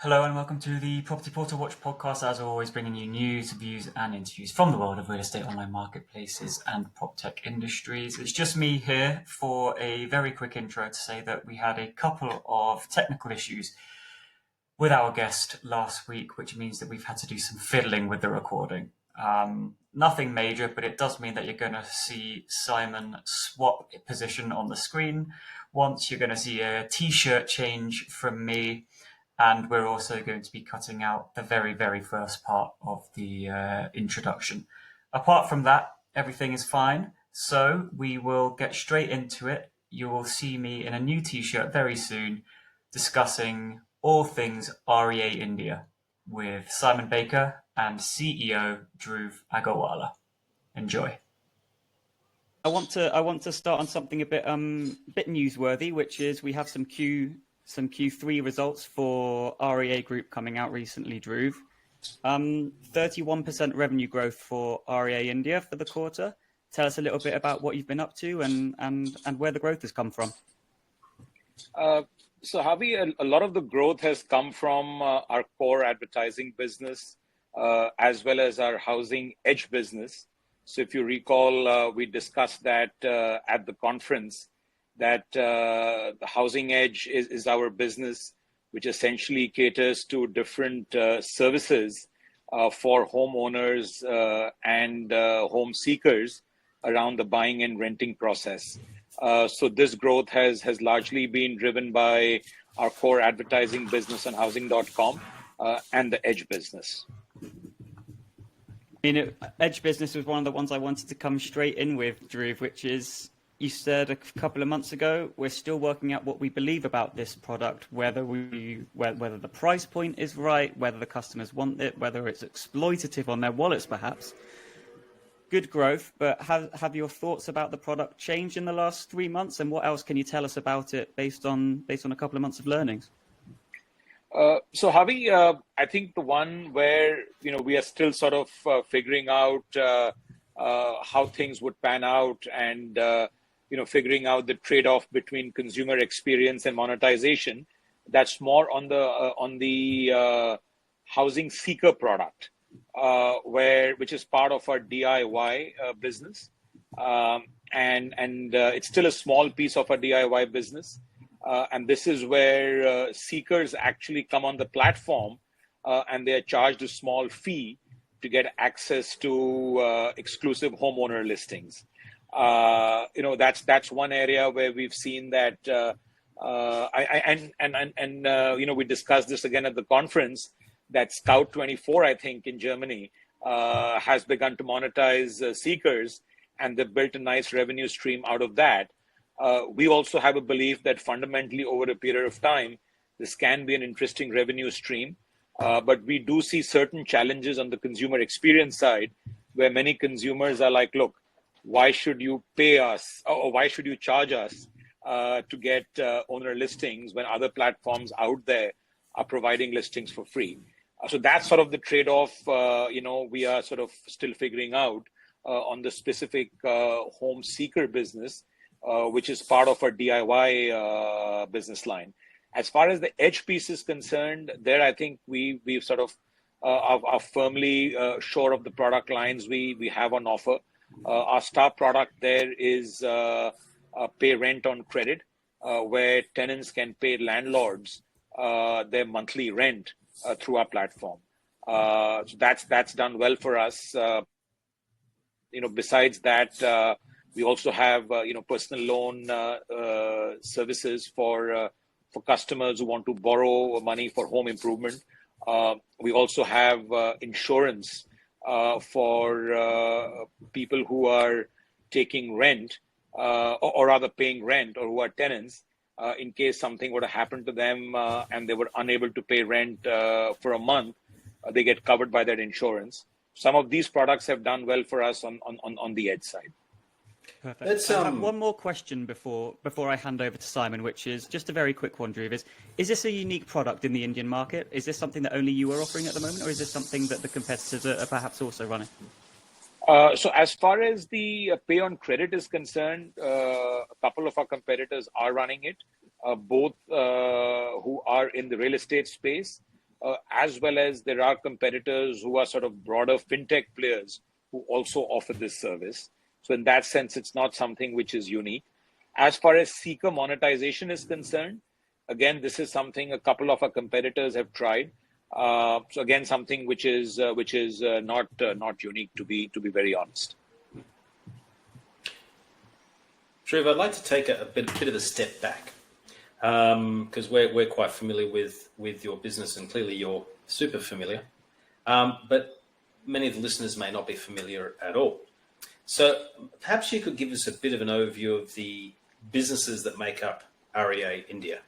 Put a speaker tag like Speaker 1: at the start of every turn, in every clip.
Speaker 1: Hello and welcome to the Property Portal Watch podcast, as always bringing you news, views and interviews from the world of real estate online marketplaces and prop tech industries. It's just me here for a very quick intro to say that we had a couple of technical issues with our guest last week, which means that we've had to do some fiddling with the recording. Nothing major, but it does mean that you're going to see Simon swap position on the screen. Once you're going to see a t-shirt change from me. And we're also going to be cutting out the very, very first part of the introduction. Apart from that, everything is fine. So we will get straight into it. You will see me in a new t-shirt very soon discussing all things REA India with Simon Baker and CEO Dhruv Agarwala. Enjoy.
Speaker 2: I want to start on something a bit newsworthy, which is we have some Q3 results for REA Group coming out recently, Dhruv. 31% revenue growth for REA India for the quarter. Tell us a little bit about what you've been up to and where the growth has come from.
Speaker 3: So Harvey, a lot of the growth has come from our core advertising business, as well as our housing edge business. So if you recall, we discussed that at the conference, that the housing edge is our business, which essentially caters to different services for homeowners and home seekers around the buying and renting process. So this growth has largely been driven by our core advertising business on housing.com and the edge business.
Speaker 2: Edge business was one of the ones I wanted to come straight in with, Dhruv, which is, you said a couple of months ago, we're still working out what we believe about this product, whether the price point is right, whether the customers want it, whether it's exploitative on their wallets, perhaps. Good growth, but have your thoughts about the product changed in the last 3 months? And what else can you tell us about it based on a couple of months of learnings?
Speaker 3: So Harvey, I think the one where we are still sort of figuring out how things would pan out and figuring out the trade-off between consumer experience and monetization. That's more on the housing seeker product, which is part of our DIY business, and it's still a small piece of our DIY business, and this is where seekers actually come on the platform, and they are charged a small fee to get access to exclusive homeowner listings. That's one area where we've seen that, we discussed this again at the conference, that Scout24, I think in Germany, has begun to monetize seekers, and they've built a nice revenue stream out of that. We also have a belief that fundamentally over a period of time, this can be an interesting revenue stream. But we do see certain challenges on the consumer experience side, where many consumers are like, look, why should you pay us, or why should you charge us to get owner listings when other platforms out there are providing listings for free? So that's sort of the trade-off, we are sort of still figuring out on the specific home seeker business, which is part of our DIY business line. As far as the edge piece is concerned, there I think we've sort of are firmly sure of the product lines we have on offer. Our star product there is pay rent on credit, where tenants can pay landlords their monthly rent through our platform. So that's done well for us. Besides that, we also have personal loan services for customers who want to borrow money for home improvement. We also have insurance for people who are taking rent or rather paying rent, or who are tenants, in case something were to happen to them and they were unable to pay rent for a month, they get covered by that insurance. Some of these products have done well for us on the edge side.
Speaker 2: Perfect. I have one more question before I hand over to Simon, which is just a very quick one, Dhruv. Is this a unique product in the Indian market? Is this something that only you are offering at the moment, or is this something that the competitors are perhaps also running?
Speaker 3: So as far as the pay on credit is concerned, a couple of our competitors are running it, both who are in the real estate space, as well as there are competitors who are sort of broader fintech players who also offer this service. So in that sense, it's not something which is unique. As far as seeker monetization is concerned, again, this is something a couple of our competitors have tried. So again, something which is not unique, to be very honest.
Speaker 4: Dhruv, I'd like to take a bit of a step back because we're quite familiar with your business, and clearly you're super familiar. But many of the listeners may not be familiar at all. So perhaps you could give us a bit of an overview of the businesses that make up REA India.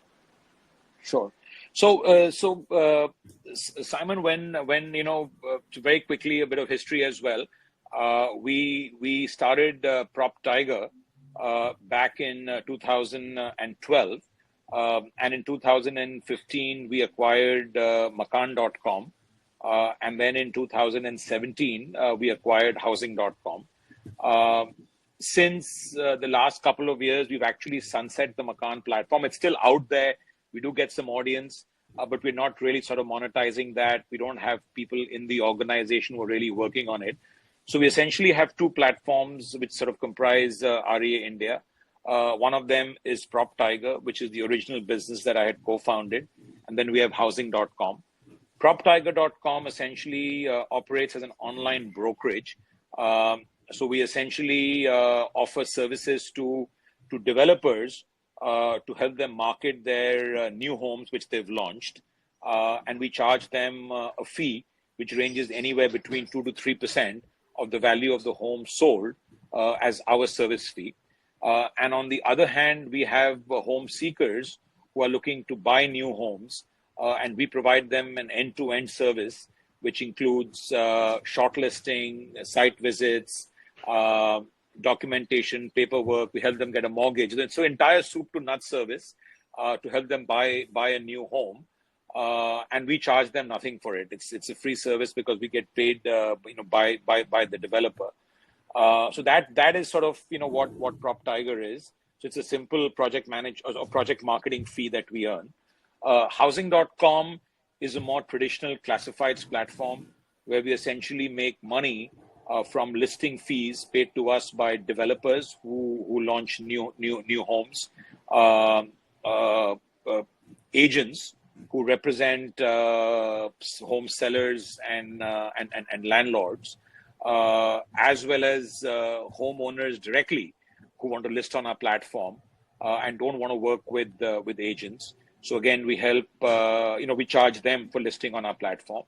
Speaker 3: Sure. So Simon, when very quickly, a bit of history as well. We started PropTiger back in 2012, and in 2015 we acquired Makaan.com, and then in 2017 we acquired Housing.com. Since the last couple of years, we've actually sunset the Makaan platform. It's still out there. We do get some audience, but we're not really sort of monetizing that. We don't have people in the organization who are really working on it. So we essentially have two platforms which sort of comprise REA India. One of them is PropTiger, which is the original business that I had co-founded. And then we have Housing.com. PropTiger.com essentially operates as an online brokerage. So we essentially offer services to developers to help them market their new homes which they've launched. And we charge them a fee which ranges anywhere between 2 to 3% of the value of the home sold as our service fee. And on the other hand, we have home seekers who are looking to buy new homes, and we provide them an end-to-end service, which includes shortlisting, site visits, documentation, paperwork. We help them get a mortgage. So entire soup to nuts service to help them buy a new home. And we charge them nothing for it. It's a free service because we get paid by the developer. So that is sort of what PropTiger is. So it's a simple project marketing fee that we earn. Housing.com is a more traditional classifieds platform where we essentially make money from listing fees paid to us by developers who launch new homes, agents who represent home sellers and landlords, as well as homeowners directly who want to list on our platform and don't want to work with agents. So again, we help, we charge them for listing on our platform.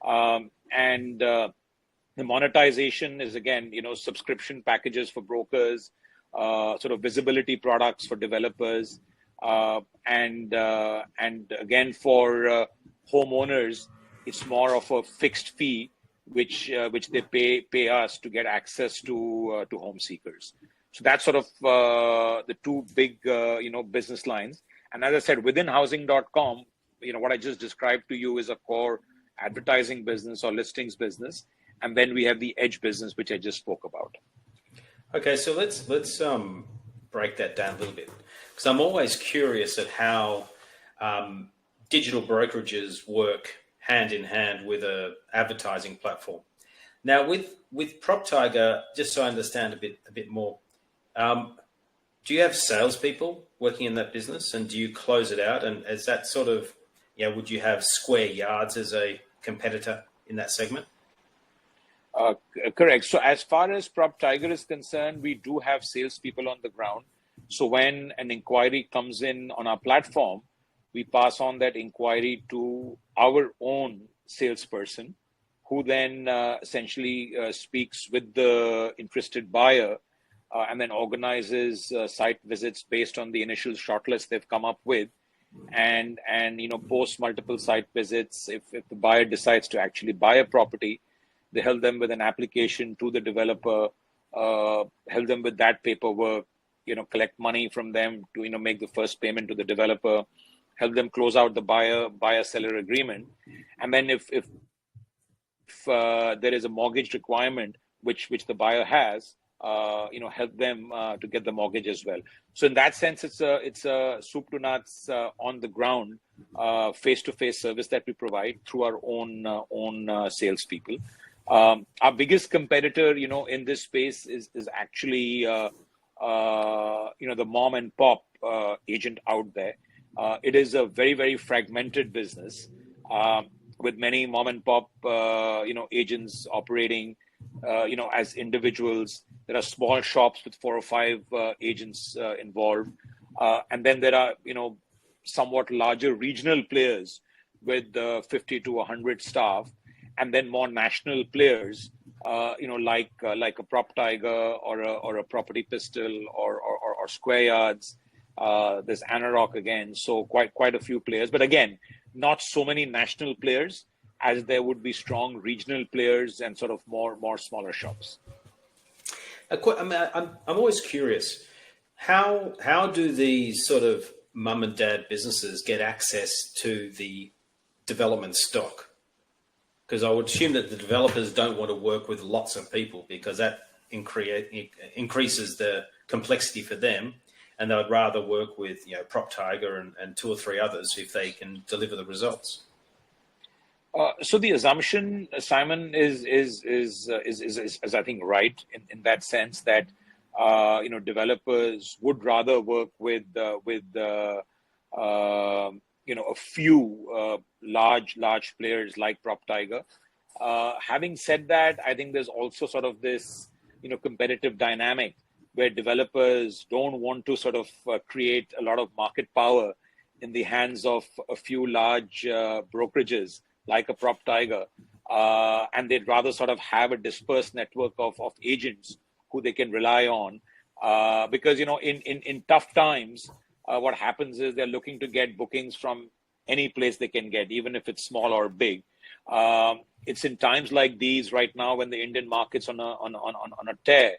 Speaker 3: And the monetization is, again, subscription packages for brokers, sort of visibility products for developers, and again, for homeowners, it's more of a fixed fee, which they pay us to get access to home seekers. So that's sort of the two big business lines. And as I said, within Housing.com, what I just described to you is a core advertising business or listings business, and then we have the edge business, which I just spoke about.
Speaker 4: Okay, so let's break that down a little bit, because I'm always curious at how digital brokerages work hand in hand with a advertising platform. Now, with PropTiger, just so I understand a bit more, do you have salespeople working in that business, and do you close it out? And is that sort of, would you have Square Yards as a competitor in that segment?
Speaker 3: Correct. So as far as PropTiger is concerned, we do have salespeople on the ground. So when an inquiry comes in on our platform, we pass on that inquiry to our own salesperson, who then essentially speaks with the interested buyer and then organizes site visits based on the initial shortlist they've come up with, and post multiple site visits. If the buyer decides to actually buy a property, they help them with an application to the developer, help them with that paperwork, collect money from them to make the first payment to the developer, help them close out the buyer-seller agreement, and then if there is a mortgage requirement which the buyer has, help them to get the mortgage as well. So in that sense, it's a soup to nuts on the ground face-to-face service that we provide through our own salespeople. Our biggest competitor, in this space is actually the mom and pop agent out there. It is a very, very fragmented business with many mom and pop agents operating as individuals. There are small shops with 4 or 5 agents involved, and then there are somewght larger regional players with 50 to 100 staff, and then more national players, like a PropTiger or a Property Pistol or Square Yards. There's Anarock again, so quite a few players. But again, not so many national players as there would be strong regional players and sort of more smaller shops.
Speaker 4: I'm always curious, how do these sort of mum and dad businesses get access to the development stock? Because I would assume that the developers don't want to work with lots of people because that increases the complexity for them, and they would rather work with PropTiger and 2 or 3 others if they can deliver the results.
Speaker 3: So the assumption, Simon, is I think right in that sense that developers would rather work with a few large players like PropTiger. Having said that, I think there's also sort of this competitive dynamic where developers don't want to sort of create a lot of market power in the hands of a few large brokerages like a PropTiger, and they'd rather sort of have a dispersed network of agents who they can rely on, because in tough times, what happens is they're looking to get bookings from any place they can get, even if it's small or big. It's in times like these right now when the Indian market's on a tear,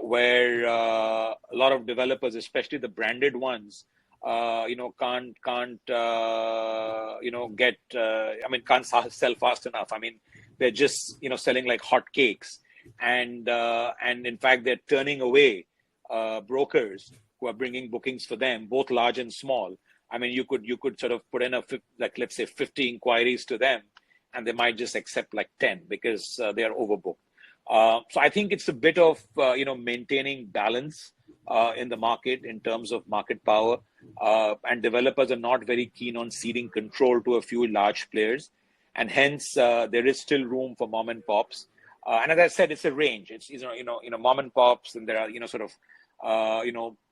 Speaker 3: where a lot of developers, especially the branded ones, can't sell fast enough. I mean, they're just selling like hotcakes, and in fact they're turning away brokers who are bringing bookings for them, both large and small. I mean, you could sort of put in let's say 50 inquiries to them, and they might just accept like 10 because they are overbooked. So I think it's a bit of maintaining balance in the market in terms of market power, and developers are not very keen on ceding control to a few large players, and hence there is still room for mom and pops. And as I said, it's a range. It's mom and pops, and there are sort of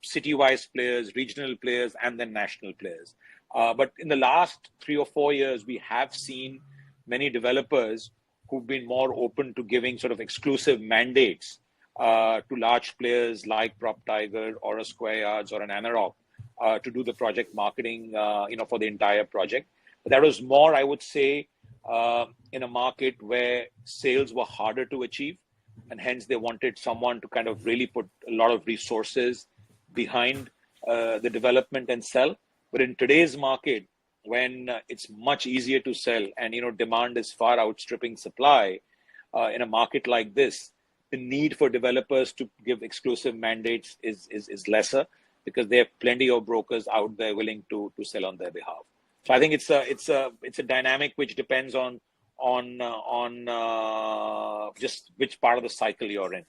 Speaker 3: city-wise players, regional players, and then national players. But in the last 3 or 4 years, we have seen many developers who've been more open to giving sort of exclusive mandates to large players like PropTiger or a Square Yards or an Anarock to do the project marketing, for the entire project. But that was more, I would say, in a market where sales were harder to achieve, and hence they wanted someone to kind of really put a lot of resources behind the development and sell. But in today's market, when it's much easier to sell and demand is far outstripping supply, in a market like this, the need for developers to give exclusive mandates is lesser because there are plenty of brokers out there willing to sell on their behalf. So I think it's a dynamic which depends on just which part of the cycle you're in.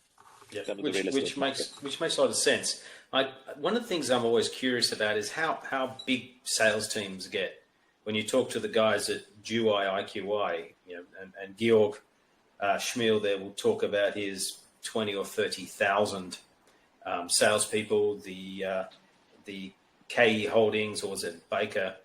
Speaker 4: Yeah, which makes a lot of sense. One of the things I'm always curious about is how big sales teams get. When you talk to the guys at GUI, IQI, and Georg Schmiel there will talk about his 20 or 30,000 salespeople. The KE Holdings, or was it Baker?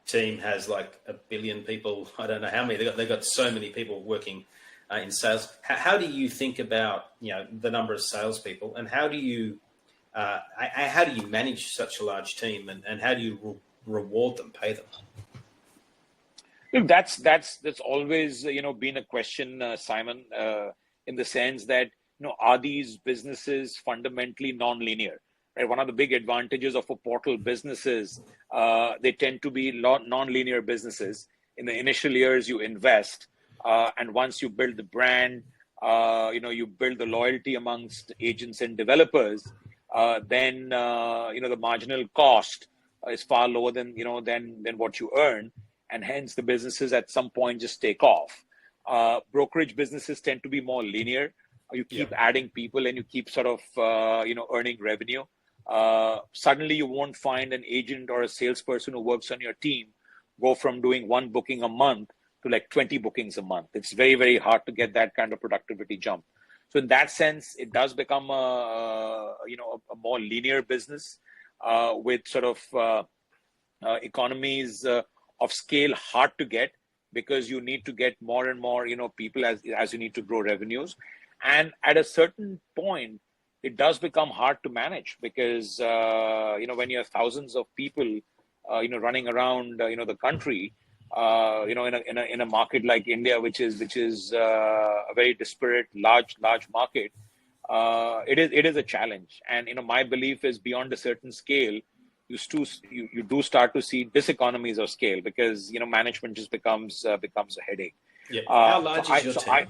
Speaker 4: Team has like 1 billion people. I don't know how many. They've got so many people working in sales. How do you think about the number of salespeople, and how do you manage such a large team, and how do you reward them, pay them?
Speaker 3: Look, that's always been a question, Simon, in the sense that are these businesses fundamentally non-linear? Right? One of the big advantages of a portal business is they tend to be non-linear businesses. In the initial years, you invest, and once you build the brand, you build the loyalty amongst agents and developers, then the marginal cost is far lower than what you earn, and hence the businesses at some point just take off. Brokerage businesses tend to be more linear. You keep adding people and you keep sort of earning revenue. Suddenly you won't find an agent or a salesperson who works on your team go from doing 1 booking a month to like 20 bookings a month. It's very, very hard to get that kind of productivity jump. So in that sense, it does become a more linear business with sort of economies of scale hard to get, because you need to get more and more people as you need to grow revenues. And at a certain point, it does become hard to manage, because when you have thousands of people running around the country, in a market like India, which is a very disparate, large market, it is a challenge. And my belief is, beyond a certain scale, you do start to see diseconomies of scale, because management just becomes a headache.
Speaker 4: Yeah. How large is your team?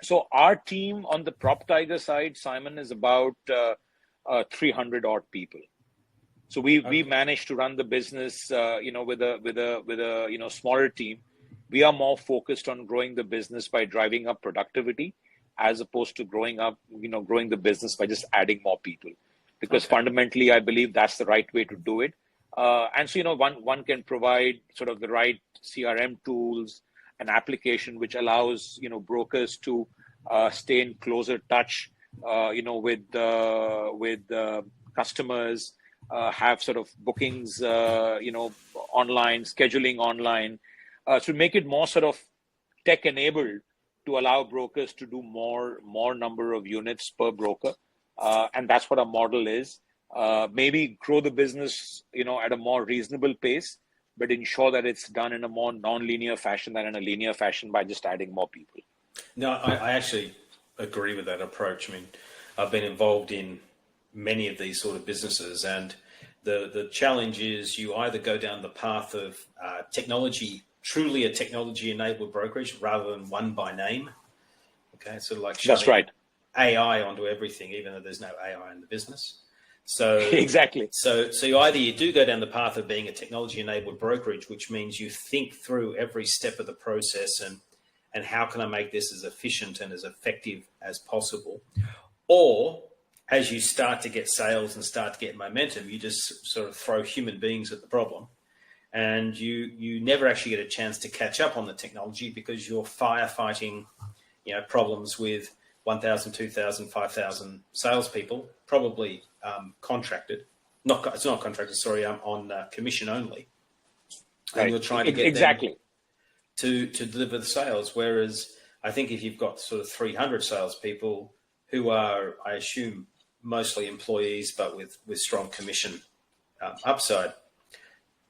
Speaker 3: So our team on the PropTiger side, Simon, is about 300 odd people. So we managed to run the business, with a smaller team. We are more focused on growing the business by driving up productivity, as opposed to growing the business by just adding more people. Because fundamentally, I believe that's the right way to do it. And so one can provide sort of the right CRM tools, an application which allows brokers to stay in closer touch with customers, have sort of bookings online, scheduling online, to make it more sort of tech enabled, to allow brokers to do more number of units per broker, and that's what our model is. Maybe grow the business at a more reasonable pace, but ensure that it's done in a more non-linear fashion than in a linear fashion by just adding more people.
Speaker 4: No, I actually agree with that approach. I mean, I've been involved in many of these sort of businesses, and the challenge is you either go down the path of truly a technology-enabled brokerage, rather than one by name. Okay, sort of like
Speaker 3: that's right.
Speaker 4: AI onto everything, even though there's no AI in the business. So
Speaker 3: exactly.
Speaker 4: So either you do go down the path of being a technology-enabled brokerage, which means you think through every step of the process and how can I make this as efficient and as effective as possible, or as you start to get sales and start to get momentum, you just sort of throw human beings at the problem, and you never actually get a chance to catch up on the technology, because you're firefighting problems with 1,000, 2,000, 5,000 salespeople, probably contracted. It's not contracted, sorry, on commission only.
Speaker 3: Right.
Speaker 4: And you're trying to get
Speaker 3: exactly
Speaker 4: them to deliver the sales. Whereas I think if you've got sort of 300 salespeople who are, I assume, mostly employees, but with strong commission upside,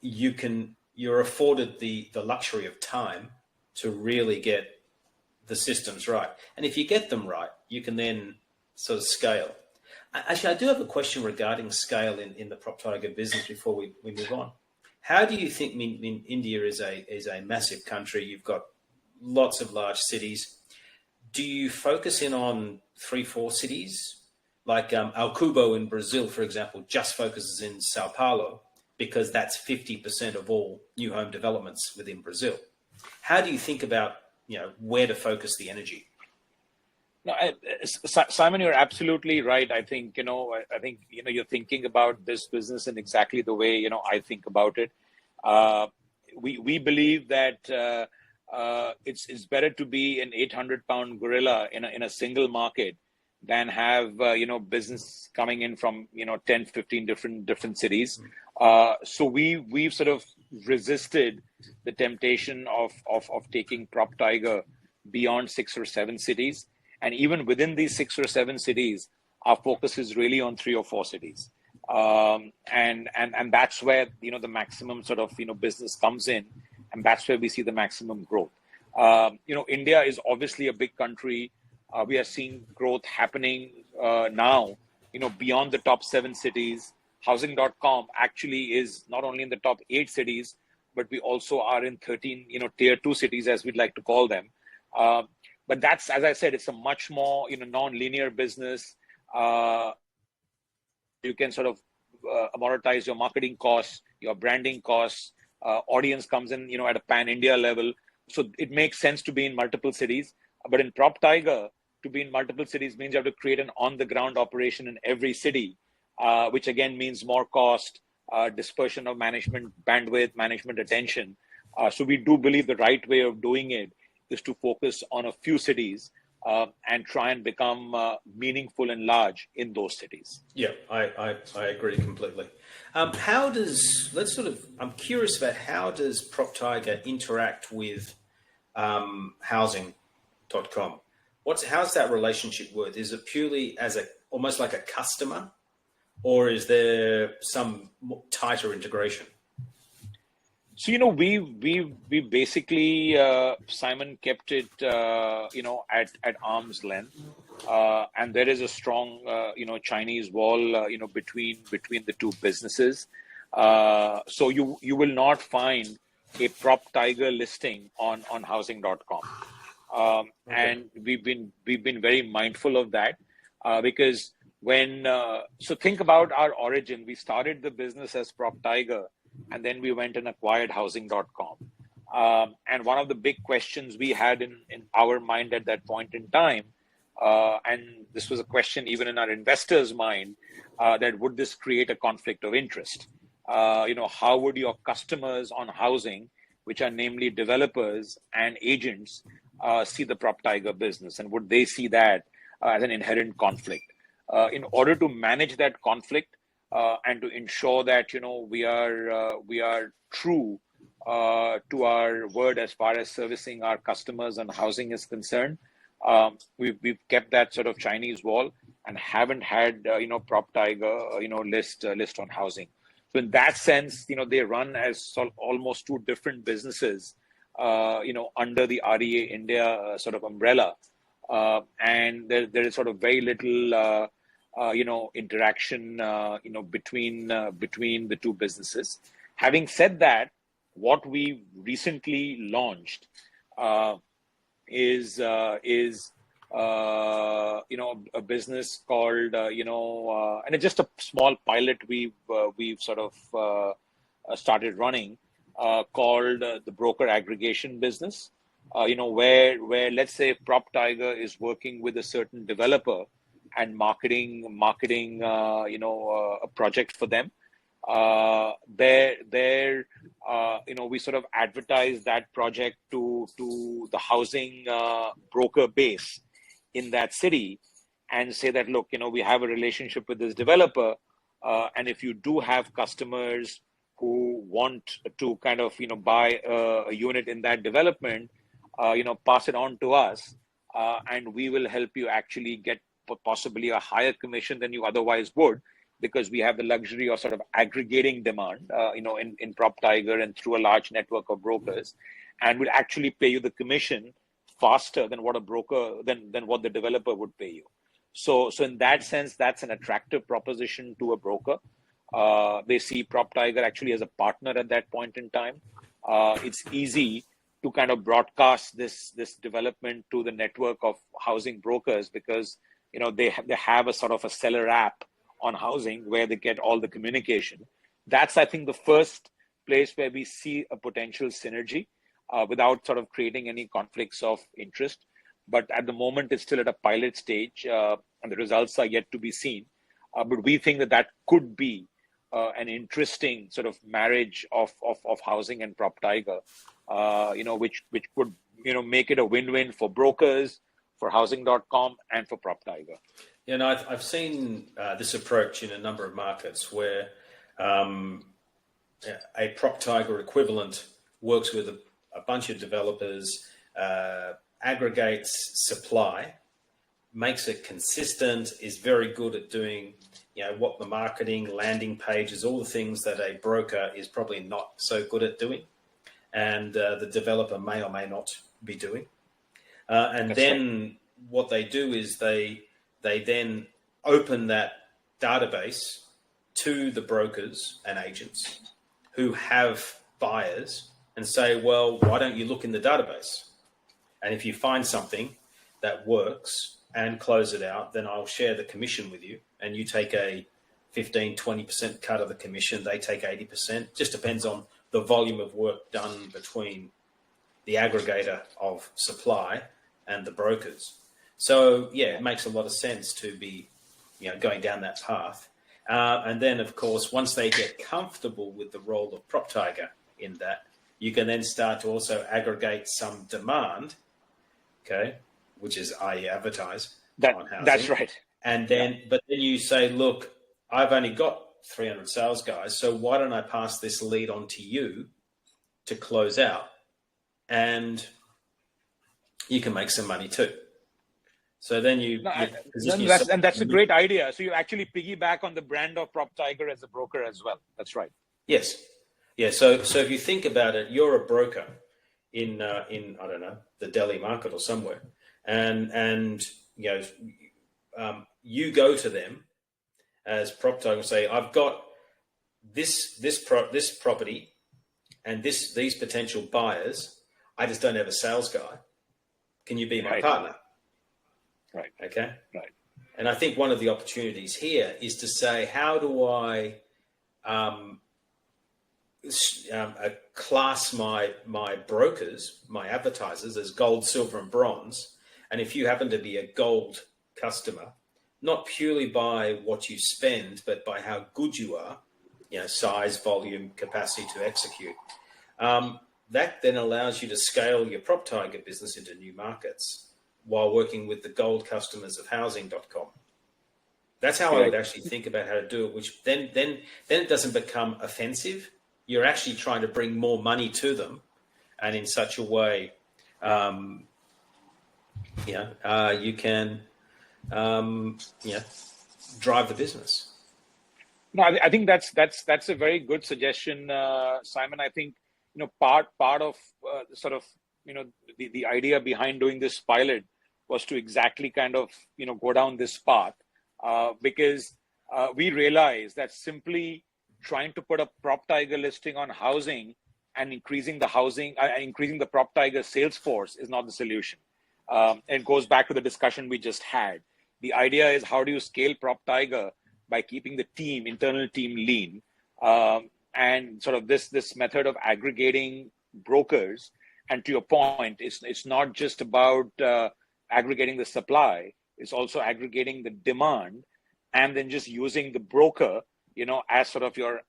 Speaker 4: you're afforded the luxury of time to really get the systems right. And if you get them right, you can then sort of scale. Actually, I do have a question regarding scale in the PropTiger business before we move on. How do you think, India is a massive country? You've got lots of large cities. Do you focus in on 3-4 cities? Like Al Cubo in Brazil, for example, just focuses in Sao Paulo, because that's 50% of all new home developments within Brazil. How do you think about where to focus the energy?
Speaker 3: No, Simon, you're absolutely right. I think you're thinking about this business in exactly the way I think about it. We believe that it's better to be an 800-pound gorilla in a single market than have business coming in from 10, 15 different cities. So we've sort of resisted the temptation of taking PropTiger beyond 6 or 7 cities. And even within these 6 or 7 cities, our focus is really on 3 or 4 cities. And that's where, the maximum sort of, business comes in. And that's where we see the maximum growth. India is obviously a big country. We are seeing growth happening now, beyond the top 7 cities. Housing.com actually is not only in the top 8 cities, but we also are in 13, tier 2 cities, as we'd like to call them. But that's, as I said, it's a much more non-linear business. You can sort of amortize your marketing costs, your branding costs. Audience comes in at a pan-India level, so it makes sense to be in multiple cities. But in PropTiger, to be in multiple cities means you have to create an on-the-ground operation in every city, which again means more cost, dispersion of management bandwidth, management attention. So we do believe the right way of doing it is to focus on a few cities and try and become meaningful and large in those cities.
Speaker 4: Yeah, I agree completely. I'm curious about how does PropTiger interact with housing.com? How's that relationship work? Is it purely as almost like a customer, or is there some tighter integration?
Speaker 3: So we basically Simon kept it at arm's length, and there is a strong Chinese wall between the two businesses. So you will not find a PropTiger listing on housing.com. Okay. And we've been very mindful of that because so think about our origin. We started the business as PropTiger, and then we went and acquired housing.com. And one of the big questions we had in our mind at that point in time, and this was a question even in our investors' mind, that would this create a conflict of interest? How would your customers on housing, which are namely developers and agents, see the PropTiger business, and would they see that as an inherent conflict? In order to manage that conflict and to ensure that we are true to our word as far as servicing our customers and housing is concerned, we've kept that sort of Chinese wall and haven't had PropTiger list on housing. So in that sense, they run as almost two different businesses, under the REA India sort of umbrella, and there is sort of very little interaction between the two businesses. Having said that, what we recently launched is a business called and it's just a small pilot we've sort of started running called the broker aggregation business. Where let's say PropTiger is working with a certain developer and marketing a project for them. We sort of advertise that project to the housing broker base in that city and say that, look, we have a relationship with this developer, and if you do have customers who want to kind of buy a unit in that development, pass it on to us, and we will help you actually get possibly a higher commission than you otherwise would, because we have the luxury of sort of aggregating demand, in PropTiger and through a large network of brokers, and will actually pay you the commission faster than what what the developer would pay you. So in that sense, that's an attractive proposition to a broker. They see PropTiger actually as a partner at that point in time. It's easy to kind of broadcast this development to the network of housing brokers because they have a sort of a seller app on housing where they get all the communication. That's, I think, the first place where we see a potential synergy without sort of creating any conflicts of interest. But at the moment, it's still at a pilot stage, and the results are yet to be seen. But we think that could be an interesting sort of marriage of housing and PropTiger, which could make it a win-win for brokers, for housing.com, and for PropTiger.
Speaker 4: I've seen this approach in a number of markets where a PropTiger equivalent works with a bunch of developers, aggregates supply, makes it consistent, is very good at doing what the marketing, landing pages, all the things that a broker is probably not so good at doing, and the developer may or may not be doing. And That's then right. What they do is they then open that database to the brokers and agents who have buyers and say, well, why don't you look in the database? And if you find something, that works and close it out, then I'll share the commission with you, and you take a 15-20% cut of the commission. They take 80%. Just depends on the volume of work done between the aggregator of supply and the brokers. So yeah, it makes a lot of sense to be, going down that path. And then, of course, once they get comfortable with the role of PropTiger in that, you can then start to also aggregate some demand, okay, which is i.e. advertise on housing.
Speaker 3: That's right.
Speaker 4: And then, but then you say, look, I've only got 300 sales guys, so why don't I pass this lead on to you to close out? And you can make some money too. So then
Speaker 3: that's a great idea. So you actually piggyback on the brand of PropTiger as a broker as well. That's right.
Speaker 4: Yes. Yeah. So if you think about it, you're a broker in I don't know, the Delhi market or somewhere, and you go to them as PropTiger and say, I've got this property and these potential buyers. I just don't have a sales guy. Can you be my partner?
Speaker 3: Right.
Speaker 4: Okay.
Speaker 3: Right.
Speaker 4: And I think one of the opportunities here is to say, how do I class my brokers, my advertisers as gold, silver, and bronze? And if you happen to be a gold customer, not purely by what you spend, but by how good you are, size, volume, capacity to execute. That then allows you to scale your PropTiger business into new markets while working with the gold customers of housing.com. That's how I would actually think about how to do it, which then it doesn't become offensive. You're actually trying to bring more money to them, and in such a way, you can, drive the business.
Speaker 3: No, I think that's a very good suggestion, Simon. I think part of the idea behind doing this pilot was to exactly kind of go down this path, because we realized that simply trying to put a PropTiger listing on housing and increasing the PropTiger sales force is not the solution. It goes back to the discussion we just had. The idea is, how do you scale PropTiger by keeping the internal team lean, and sort of this method of aggregating brokers. And to your point, it's not just about aggregating the supply; it's also aggregating the demand, and then just using the broker, as sort of your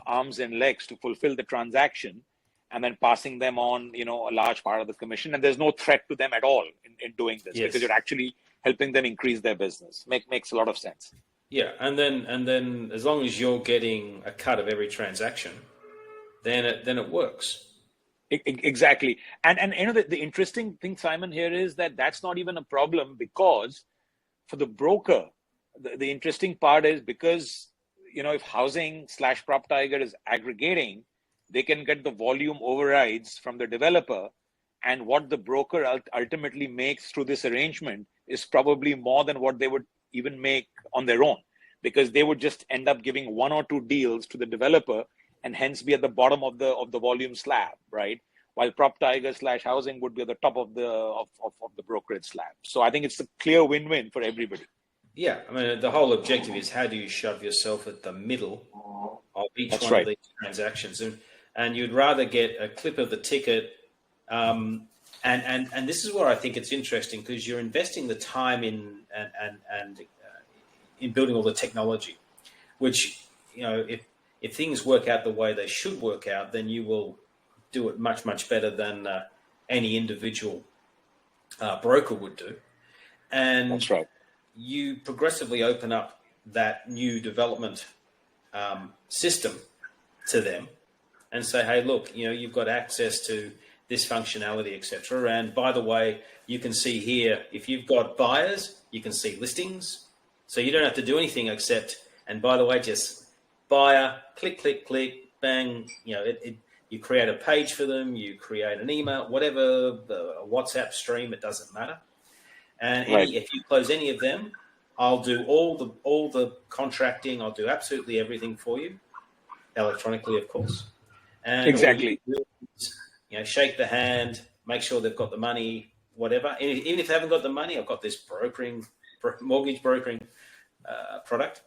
Speaker 3: arms and legs to fulfill the transaction, and then passing them on, a large part of the commission. And there's no threat to them at all in doing this, because you're actually helping them increase their business. Makes a lot of sense.
Speaker 4: Yeah, and then as long as you're getting a cut of every transaction, then it works.
Speaker 3: Exactly. And the interesting thing, Simon, here is that that's not even a problem, because for the broker, the interesting part is, because if housing/PropTiger is aggregating, they can get the volume overrides from the developer, and what the broker ultimately makes through this arrangement is probably more than what they would even make on their own, because they would just end up giving one or two deals to the developer and hence be at the bottom of the volume slab, right? While PropTiger/housing would be at the top of the brokerage slab. So I think it's a clear win-win for everybody.
Speaker 4: Yeah, I mean, the whole objective is, how do you shove yourself at the middle of each of these transactions, and you'd rather get a clip of the ticket. And this is where I think it's interesting, because you're investing the time in building all the technology, which if things work out the way they should work out, then you will do it much, much better than any individual broker would do. And
Speaker 3: that's right.
Speaker 4: You progressively open up that new development system to them and say, hey, look, you've got access to this functionality, etc. And by the way, you can see here, if you've got buyers, you can see listings. So you don't have to do anything except, and by the way, just buyer, click, click, click, bang. You create a page for them, you create an email, whatever, a WhatsApp stream, it doesn't matter. And if you close any of them, I'll do all the contracting. I'll do absolutely everything for you, electronically, of course. And
Speaker 3: exactly.
Speaker 4: shake the hand, make sure they've got the money, whatever. Even if they haven't got the money, I've got this mortgage brokering product.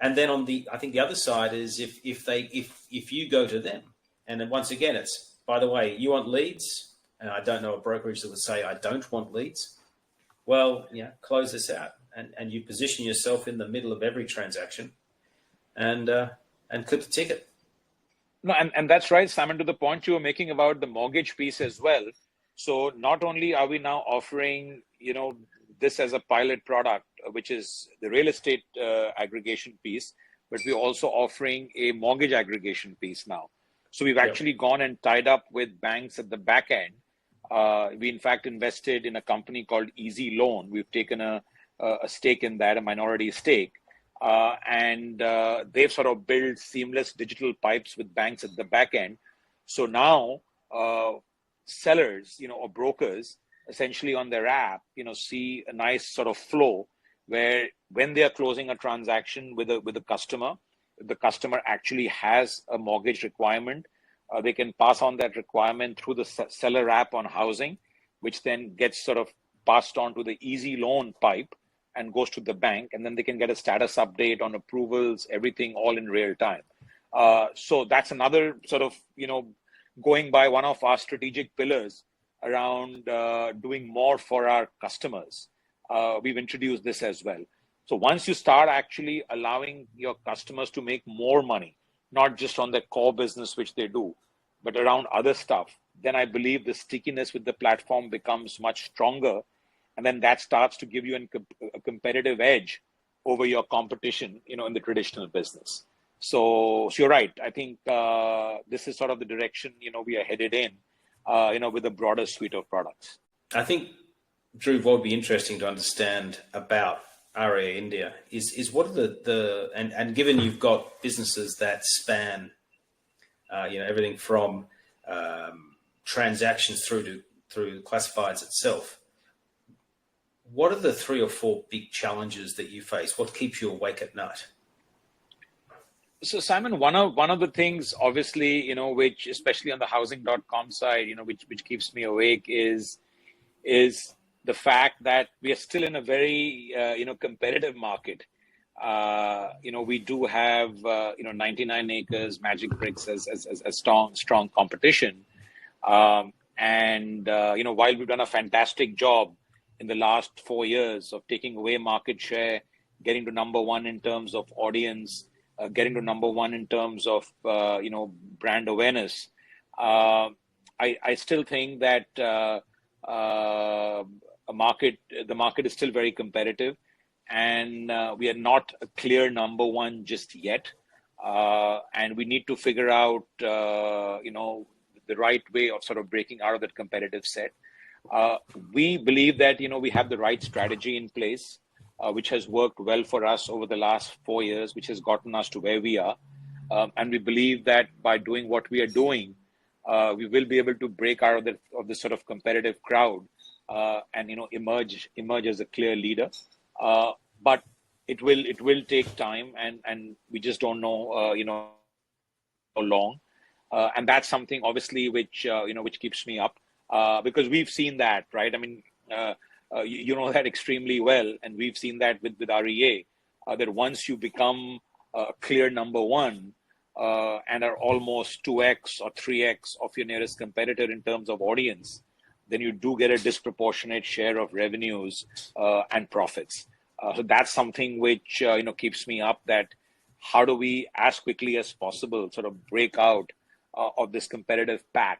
Speaker 4: And then I think the other side is if you go to them, and then once again, it's, by the way, you want leads, and I don't know a brokerage that would say I don't want leads. Well, close this out, and you position yourself in the middle of every transaction, and clip the ticket.
Speaker 3: No, and that's right, Simon, to the point you were making about the mortgage piece as well. So not only are we now offering, this as a pilot product, which is the real estate aggregation piece, but we're also offering a mortgage aggregation piece now. So we've actually gone and tied up with banks at the back end. We in fact invested in a company called Easy Loan. We've taken a stake in that, a minority stake. And they've sort of built seamless digital pipes with banks at the back end. So now sellers, or brokers, essentially on their app, see a nice sort of flow where when they are closing a transaction with a customer, if the customer actually has a mortgage requirement, they can pass on that requirement through the seller app on housing, which then gets sort of passed on to the Easy Loan pipe and goes to the bank, and then they can get a status update on approvals, everything all in real time. So that's another sort of, going by one of our strategic pillars around doing more for our customers. We've introduced this as well. So once you start actually allowing your customers to make more money, not just on their core business, which they do, but around other stuff, then I believe the stickiness with the platform becomes much stronger. And then that starts to give you a competitive edge over your competition, in the traditional business. So you're right. I think this is sort of the direction, we are headed in, with a broader suite of products.
Speaker 4: I think, Dhruv, what would be interesting to understand about REA India is what are and given you've got businesses that span, everything from transactions through classifieds itself. What are the 3 or 4 big challenges that you face? What keeps you awake at night?
Speaker 3: So Simon, one of the things, obviously, which especially on the housing.com side, which keeps me awake is the fact that we are still in a very, competitive market. We do have, 99 acres, Magic Bricks as strong competition. While we've done a fantastic job in the last 4 years of taking away market share, getting to number 1 in terms of audience, getting to number 1 in terms of, brand awareness. I still think that the market is still very competitive, and we are not a clear number 1 just yet. And we need to figure out, the right way of sort of breaking out of that competitive set. We believe that, we have the right strategy in place, which has worked well for us over the last 4 years, which has gotten us to where we are. And we believe that by doing what we are doing, we will be able to break out of this sort of competitive crowd, and, emerge as a clear leader. But it will take time, and we just don't know, how long. And that's something obviously which keeps me up, because we've seen that, right? I mean, you know that extremely well, and we've seen that with REA, that once you become a clear number 1, and are almost 2x or 3x of your nearest competitor in terms of audience, then you do get a disproportionate share of revenues and profits. So that's something which keeps me up. That how do we, as quickly as possible, sort of break out of this competitive pack,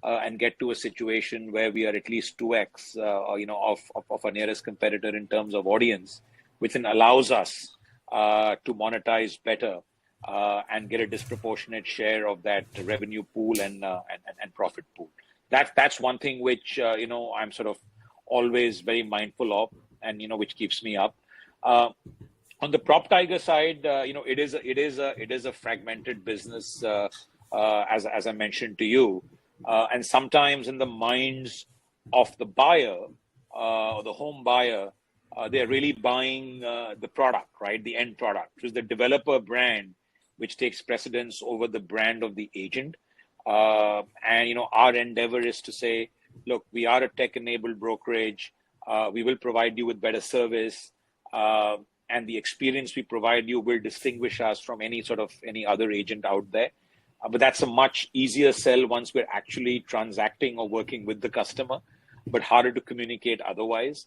Speaker 3: and get to a situation where we are at least 2x, of our nearest competitor in terms of audience, which then allows us to monetize better and get a disproportionate share of that revenue pool and profit pool. That's one thing which I'm sort of always very mindful of, and which keeps me up. On the PropTiger side, it is a fragmented business, as I mentioned to you. And sometimes in the minds of the buyer, the home buyer, they're really buying the product, right? The end product, which is the developer brand, which takes precedence over the brand of the agent. And our endeavor is to say, look, we are a tech-enabled brokerage. We will provide you with better service, and the experience we provide you will distinguish us from any other agent out there. But that's a much easier sell once we're actually transacting or working with the customer, but harder to communicate otherwise.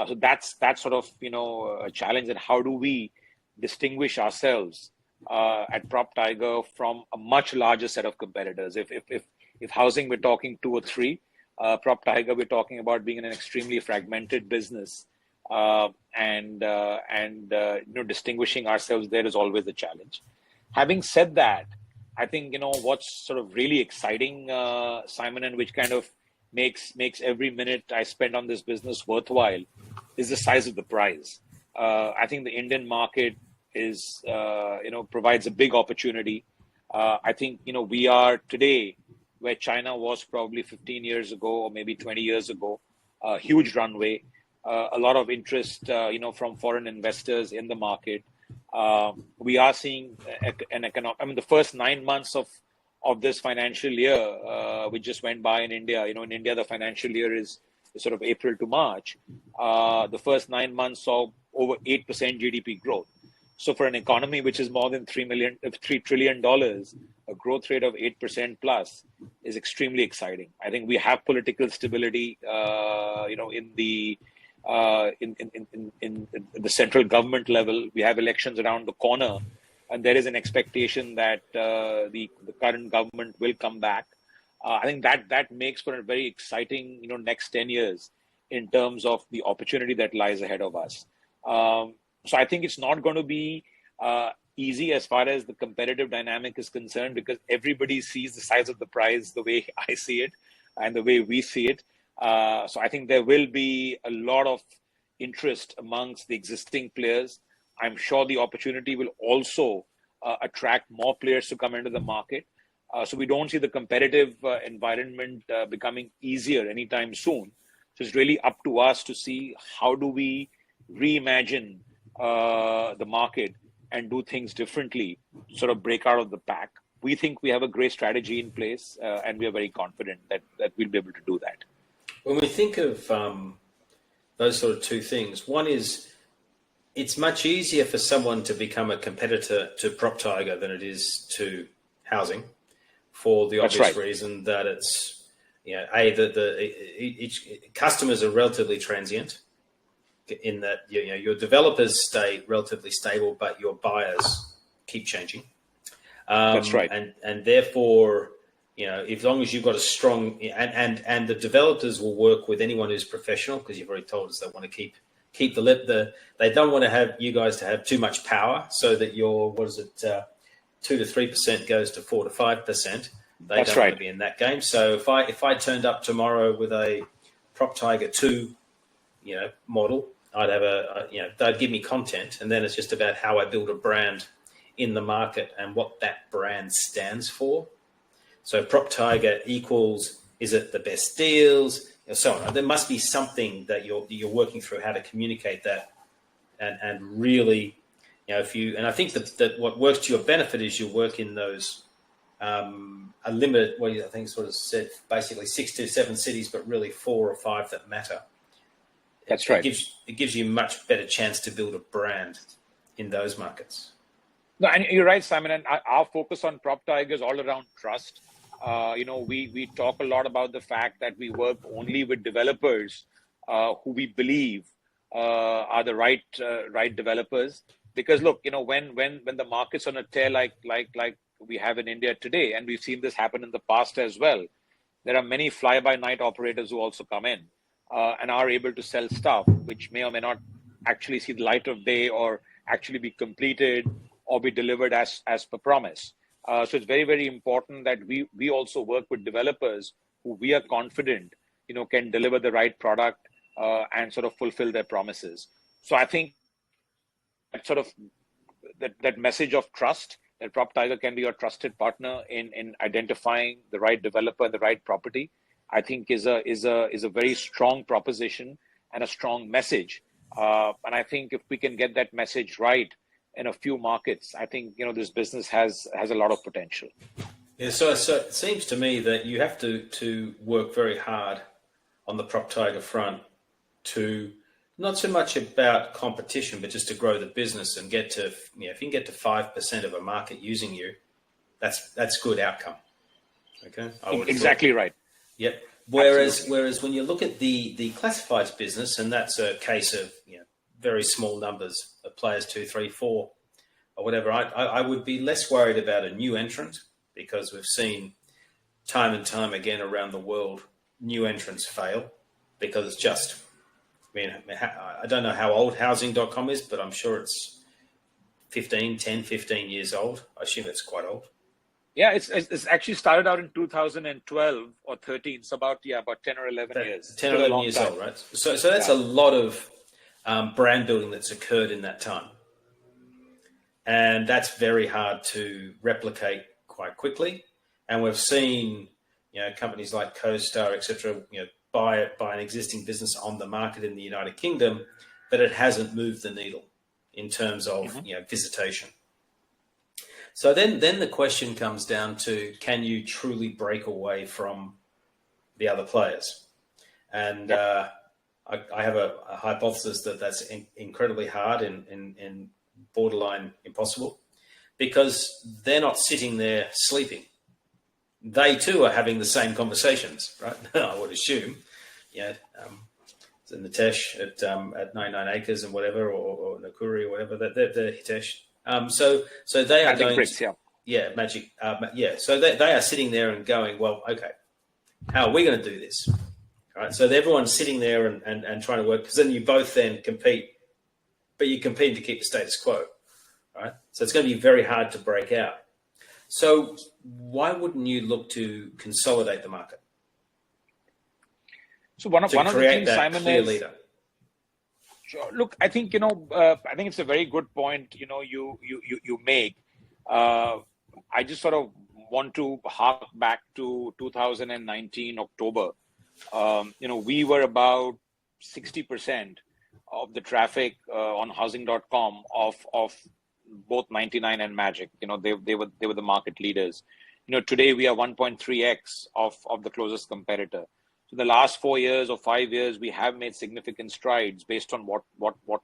Speaker 3: So that's sort of, a challenge. And how do we distinguish ourselves at PropTiger from a much larger set of competitors? If housing, we're talking 2 or 3. PropTiger, we're talking about being in an extremely fragmented business, and distinguishing ourselves there is always a challenge. Having said that, I think what's sort of really exciting, Simon, and which kind of makes every minute I spend on this business worthwhile, is the size of the prize. I think the Indian market is provides a big opportunity. I think we are today where China was probably 15 years ago or maybe 20 years ago. A huge runway, a lot of interest from foreign investors in the market. We are seeing an economic, the first 9 months of this financial year, which just went by in India. In India, the financial year is sort of April to March. The first 9 months saw over 8% GDP growth. So for an economy which is more than $3 trillion, a growth rate of 8% plus is extremely exciting. I think we have political stability, in the central government level. We have elections around the corner, and there is an expectation that the current government will come back. I think that makes for a very exciting, next 10 years in terms of the opportunity that lies ahead of us. So I think it's not going to be easy as far as the competitive dynamic is concerned, because everybody sees the size of the prize the way I see it and the way we see it. So I think there will be a lot of interest amongst the existing players. I'm sure the opportunity will also attract more players to come into the market. So we don't see the competitive environment becoming easier anytime soon. So it's really up to us to see how do we reimagine the market and do things differently, sort of break out of the pack. We think we have a great strategy in place, and we are very confident that we'll be able to do that.
Speaker 4: When we think of those sort of two things, one is it's much easier for someone to become a competitor to PropTiger than it is to housing, for the obvious reason that it's, customers are relatively transient, in that your developers stay relatively stable, but your buyers keep changing.
Speaker 3: That's right.
Speaker 4: And therefore, as long as you've got a strong and the developers will work with anyone who's professional, because you've already told us they want to keep they don't want to have you guys to have too much power, so that your 2 to 3% goes to 4 to 5%. They don't want to be in that game. So if I turned up tomorrow with a PropTiger 2, model, I'd have they'd give me content, and then it's just about how I build a brand in the market and what that brand stands for. So PropTiger equals, is it the best deals, and so on. There must be something that you're working through, how to communicate that, and really, I think that what works to your benefit is you work in those a limited, I think sort of said basically 6 to 7 cities, but really 4 or 5 that matter.
Speaker 3: That's right.
Speaker 4: It gives you a much better chance to build a brand in those markets.
Speaker 3: No, and you're right, Simon. And our focus on PropTiger is all around trust. We talk a lot about the fact that we work only with developers who we believe are the right developers. Because look, when the market's on a tear like we have in India today, and we've seen this happen in the past as well, there are many fly-by-night operators who also come in and are able to sell stuff which may or may not actually see the light of day or actually be completed or be delivered as per promise. So it's very, very important that we also work with developers who we are confident, can deliver the right product and sort of fulfill their promises. So I think that message of trust, that PropTiger can be your trusted partner in identifying the right developer and the right property, I think is a very strong proposition and a strong message. And I think if we can get that message right in a few markets, I think this business has a lot of potential.
Speaker 4: Yeah, so it seems to me that you have to work very hard on the PropTiger front to not so much about competition, but just to grow the business and get to, if you can get to 5% of a market using you, that's good outcome. Okay,
Speaker 3: exactly right.
Speaker 4: Yep. Whereas when you look at the classifieds business, and that's a case of very small numbers of players, 2, 3, 4, or whatever, I would be less worried about a new entrant, because we've seen time and time again around the world new entrants fail because it's just. I don't know how old housing.com is, but I'm sure it's 10, 15 years old. I assume it's quite old.
Speaker 3: Yeah, it's actually started out in 2012 or 13. It's about 10 or 11 years.
Speaker 4: 10 or 11 years old, right? So that's a lot of brand building that's occurred in that time. And that's very hard to replicate quite quickly. And we've seen, companies like CoStar, etc., buy an existing business on the market in the United Kingdom, but it hasn't moved the needle in terms of visitation. So then the question comes down to, can you truly break away from the other players? And I have a hypothesis that that's incredibly hard and borderline impossible, because they're not sitting there sleeping. They too are having the same conversations, right? I would assume, Nitesh at 99 Acres and whatever, or Nakuri or whatever, they're Hitesh. So they are
Speaker 3: Magic Bricks,
Speaker 4: Magic, So they are sitting there and going, well, okay, how are we going to do this? All right. So everyone's sitting there and trying to work, because then you both then compete, but you compete to keep the status quo, right? So it's going to be very hard to break out. So why wouldn't you look to consolidate the market?
Speaker 3: So one of the things, Simon,
Speaker 4: clear leader.
Speaker 3: Sure. Look, I think I think it's a very good point. You make. I just sort of want to hark back to 2019 October. We were about 60% of the traffic on housing.com of both 99 and Magic. They were the market leaders. Today we are 1.3x of the closest competitor. So the last 4 years or 5 years, we have made significant strides based on what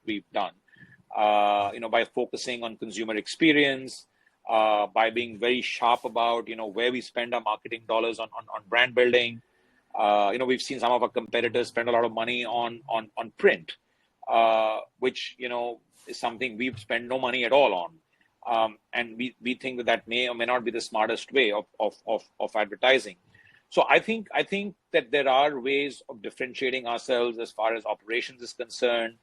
Speaker 3: we've done. By focusing on consumer experience, by being very sharp about where we spend our marketing dollars on brand building. We've seen some of our competitors spend a lot of money on print, which is something we've spent no money at all on. And we think that may or may not be the smartest way of advertising. So I think that there are ways of differentiating ourselves as far as operations is concerned,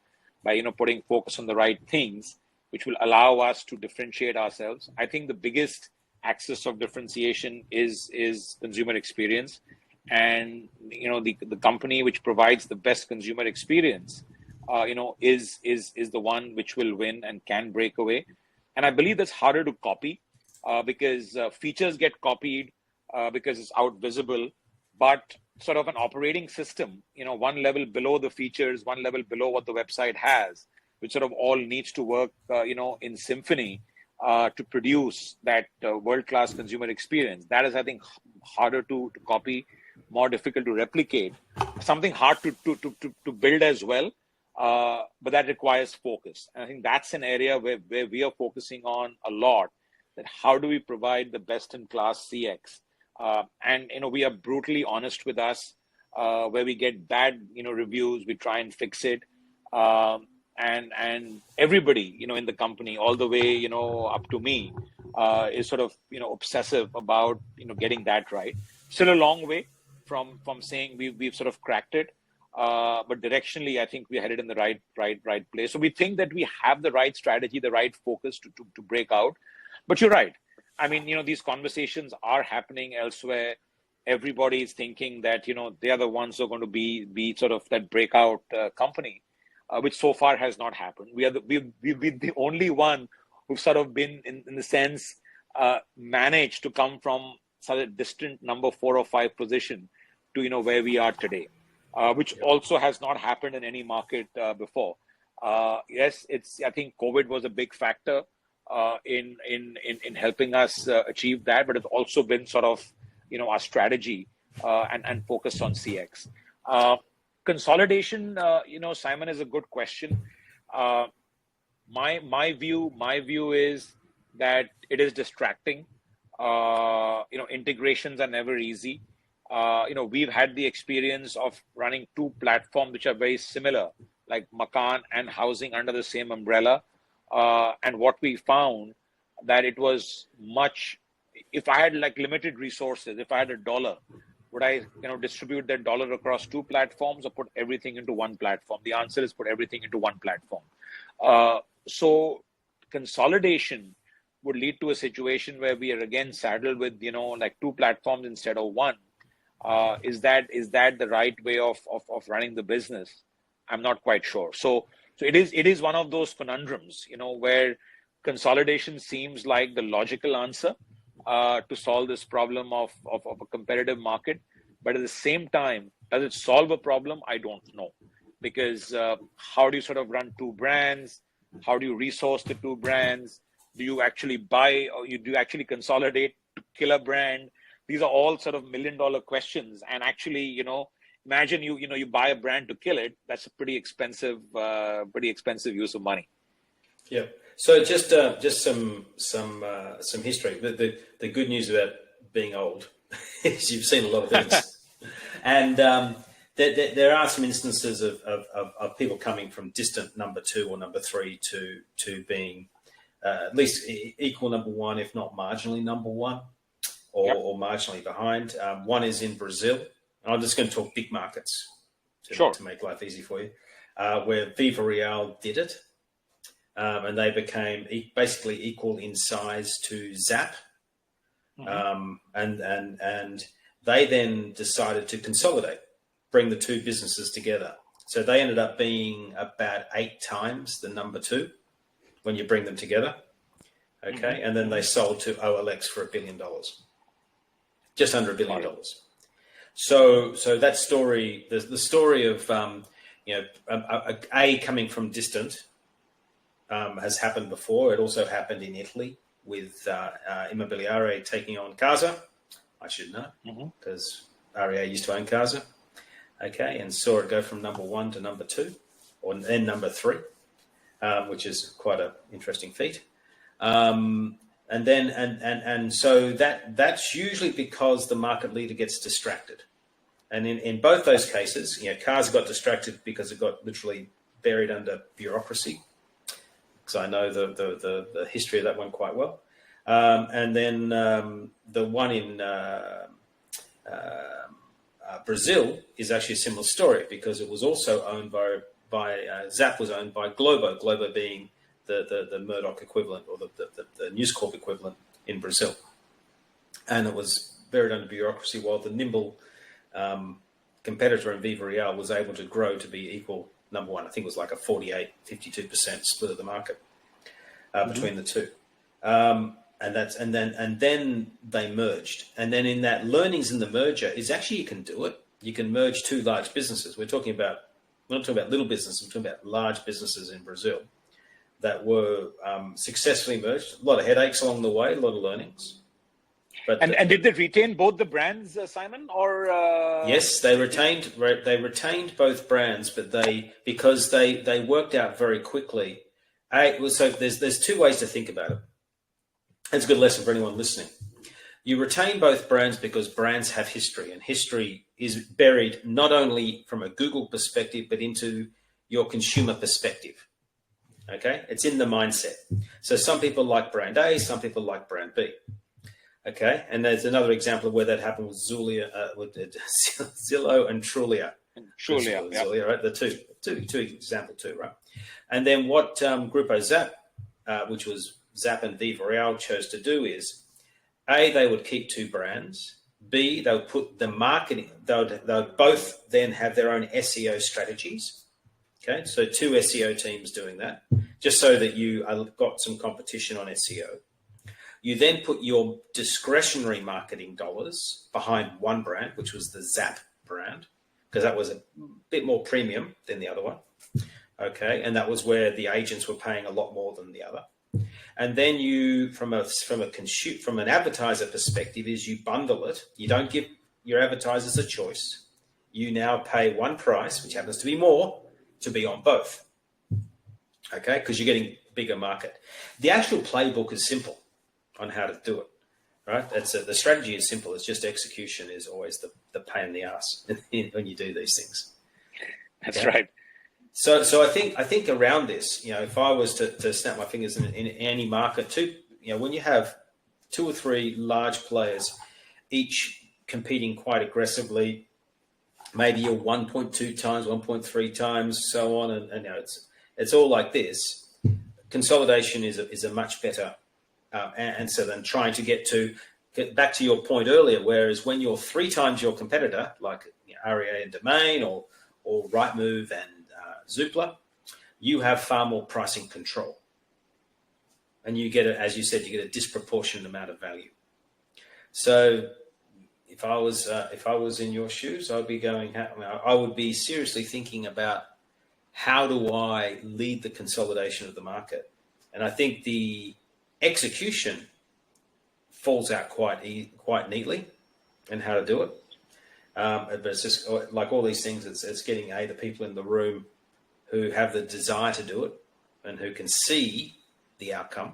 Speaker 3: by putting focus on the right things, which will allow us to differentiate ourselves. I think the biggest axis of differentiation is consumer experience, and the company which provides the best consumer experience, is the one which will win and can break away. And I believe that's harder to copy, because features get copied because it's out visible, but sort of an operating system, one level below the features, one level below what the website has, which sort of all needs to work, in symphony to produce that world-class consumer experience. That is, I think, harder to copy, more difficult to replicate, something hard to build as well. But that requires focus. And I think that's an area where we are focusing on a lot, that how do we provide the best-in-class CX? And we are brutally honest with us. Where we get bad reviews, we try and fix it. And everybody in the company, all the way up to me, is sort of obsessive about getting that right. Still a long way from saying we've sort of cracked it, but directionally I think we're headed in the right place. So we think that we have the right strategy, the right focus to break out. But you're right. I mean, these conversations are happening elsewhere. Everybody is thinking that they are the ones who are going to be sort of that breakout company, which so far has not happened. We've been the only one who've sort of been in the sense managed to come from such a distant number 4 or 5 position to where we are today, which also has not happened in any market before. Yes, I think COVID was a big factor in helping us achieve that, but it's also been sort of our strategy and focus on CX. consolidation, Simon, is a good question. My view is that it is distracting. Integrations are never easy. We've had the experience of running two platforms which are very similar, like Makaan and housing under the same umbrella. And what we found that it was much, if I had like limited resources, if I had $1, would I, distribute that dollar across two platforms or put everything into one platform? The answer is put everything into one platform. So consolidation would lead to a situation where we are again saddled with, like two platforms instead of one. Is that the right way of running the business? I'm not quite sure. So it is one of those conundrums, where consolidation seems like the logical answer to solve this problem of a competitive market. But at the same time, does it solve a problem? I don't know. Because how do you sort of run two brands? How do you resource the two brands? Do you actually buy, or do you actually consolidate to kill a brand? These are all sort of $1 million questions. And actually, imagine you buy a brand to kill it. That's a pretty expensive use of money.
Speaker 4: Yeah. So just some history. The good news about being old is you've seen a lot of things, and there are some instances of people coming from distant number two or number three to being at least equal number one, if not marginally number one, or marginally behind. One is in Brazil, and I'm just going to talk big markets to make life easy for you, where Viva Real did it. And they became basically equal in size to Zap. Mm-hmm. And they then decided to consolidate, bring the two businesses together. So they ended up being about 8 times the number two when you bring them together. Okay. Mm-hmm. And then they sold to OLX for $1 billion, just under $1 billion. So that story, the story of, A coming from distant, has happened before. It also happened in Italy with Immobiliare taking on Casa. I should know because REA used to own Casa. Okay, and saw it go from number one to number two, or then number three, which is quite an interesting feat. And so that's usually because the market leader gets distracted. And in both those cases, Casa got distracted because it got literally buried under bureaucracy. Because I know the history of that one quite well. And then the one in Brazil is actually a similar story because it was also owned by Zap was owned by Globo. Globo being the Murdoch equivalent or the News Corp equivalent in Brazil, and it was buried under bureaucracy while the nimble competitor in Viva Real was able to grow to be equal number one. I think it was like a 52% split of the market between the two. And then they merged. And then in that learnings in the merger is actually you can do it. You can merge two large businesses. We're not talking about little businesses, we're talking about large businesses in Brazil that were successfully merged. A lot of headaches along the way, a lot of learnings. But
Speaker 3: and did they retain both the brands, Simon? Or
Speaker 4: yes, they retained both brands, but because they worked out very quickly. So there's two ways to think about it. It's a good lesson for anyone listening. You retain both brands because brands have history, and history is buried not only from a Google perspective, but into your consumer perspective. Okay, it's in the mindset. So some people like brand A, some people like brand B. Okay, and there's another example of where that happened with Zillow and Trulia. Zulia, right? The two example two, right? And then what Grupo Zap, which was Zap and Viva Real, chose to do is, A, they would keep two brands. B, they would put the marketing. They would both then have their own SEO strategies. Okay, so two SEO teams doing that, just so that you got some competition on SEO. You then put your discretionary marketing dollars behind one brand, which was the Zap brand, because that was a bit more premium than the other one. Okay, and that was where the agents were paying a lot more than the other. And then you, from an advertiser perspective, is you bundle it. You don't give your advertisers a choice. you now pay one price, which happens to be more, to be on both. Okay, because you're getting bigger market. The actual playbook is simple on how to do it, right? The strategy is simple. It's just execution is always the pain in the ass when you do these things.
Speaker 3: That's right.
Speaker 4: So I think around this, if I was to snap my fingers in any market, when you have 2 or 3 large players, each competing quite aggressively, maybe you're 1.2 times, 1.3 times, so on, and it's all like this. Consolidation is a much better answer than trying to get back to your point earlier. Whereas when you're 3 times your competitor, like REA and Domain or Rightmove and Zoopla, you have far more pricing control, and you get as you said, you get a disproportionate amount of value. So if I was in your shoes, I would be seriously thinking about how do I lead the consolidation of the market, and I think the execution falls out quite neatly, and how to do it. But it's just like all these things. It's getting the people in the room who have the desire to do it and who can see the outcome,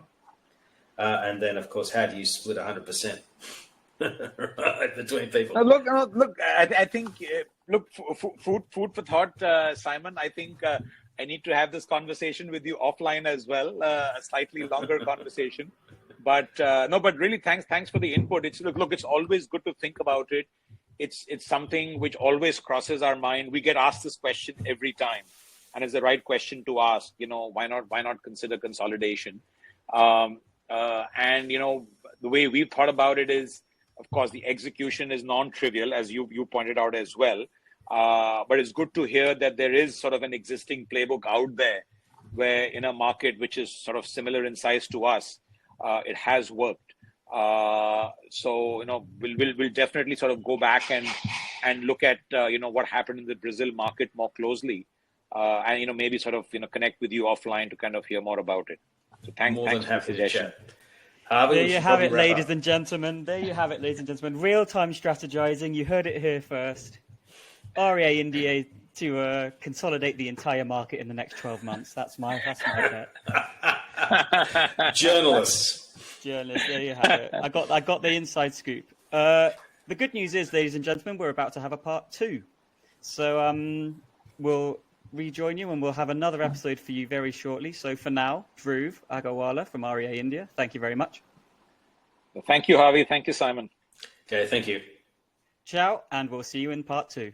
Speaker 4: and then of course, how do you split 100% right, between people?
Speaker 3: Look. I think food for thought, Simon. I think I need to have this conversation with you offline as well, a slightly longer conversation. But but really, thanks for the input. It's always good to think about it. It's something which always crosses our mind. We get asked this question every time, and it's the right question to ask. Why not consider consolidation? And the way we've thought about it is, of course, the execution is non-trivial, as you pointed out as well. But it's good to hear that there is sort of an existing playbook out there, where in a market which is sort of similar in size to us, it has worked. So we'll definitely sort of go back and look at what happened in the Brazil market more closely, and maybe sort of connect with you offline to kind of hear more about it. So thanks for the suggestion.
Speaker 2: There you have it, ladies and gentlemen. Real-time strategizing. You heard it here first. REA India to consolidate the entire market in the next 12 months. That's my bet.
Speaker 4: Journalists.
Speaker 2: There you have it. I got the inside scoop. The good news is, ladies and gentlemen, we're about to have a part 2. So we'll rejoin you and we'll have another episode for you very shortly. So for now, Dhruv Agarwala from REA India, thank you very much.
Speaker 3: Thank you, Harvey. Thank you, Simon.
Speaker 4: Okay, thank you.
Speaker 2: Ciao, and we'll see you in part 2.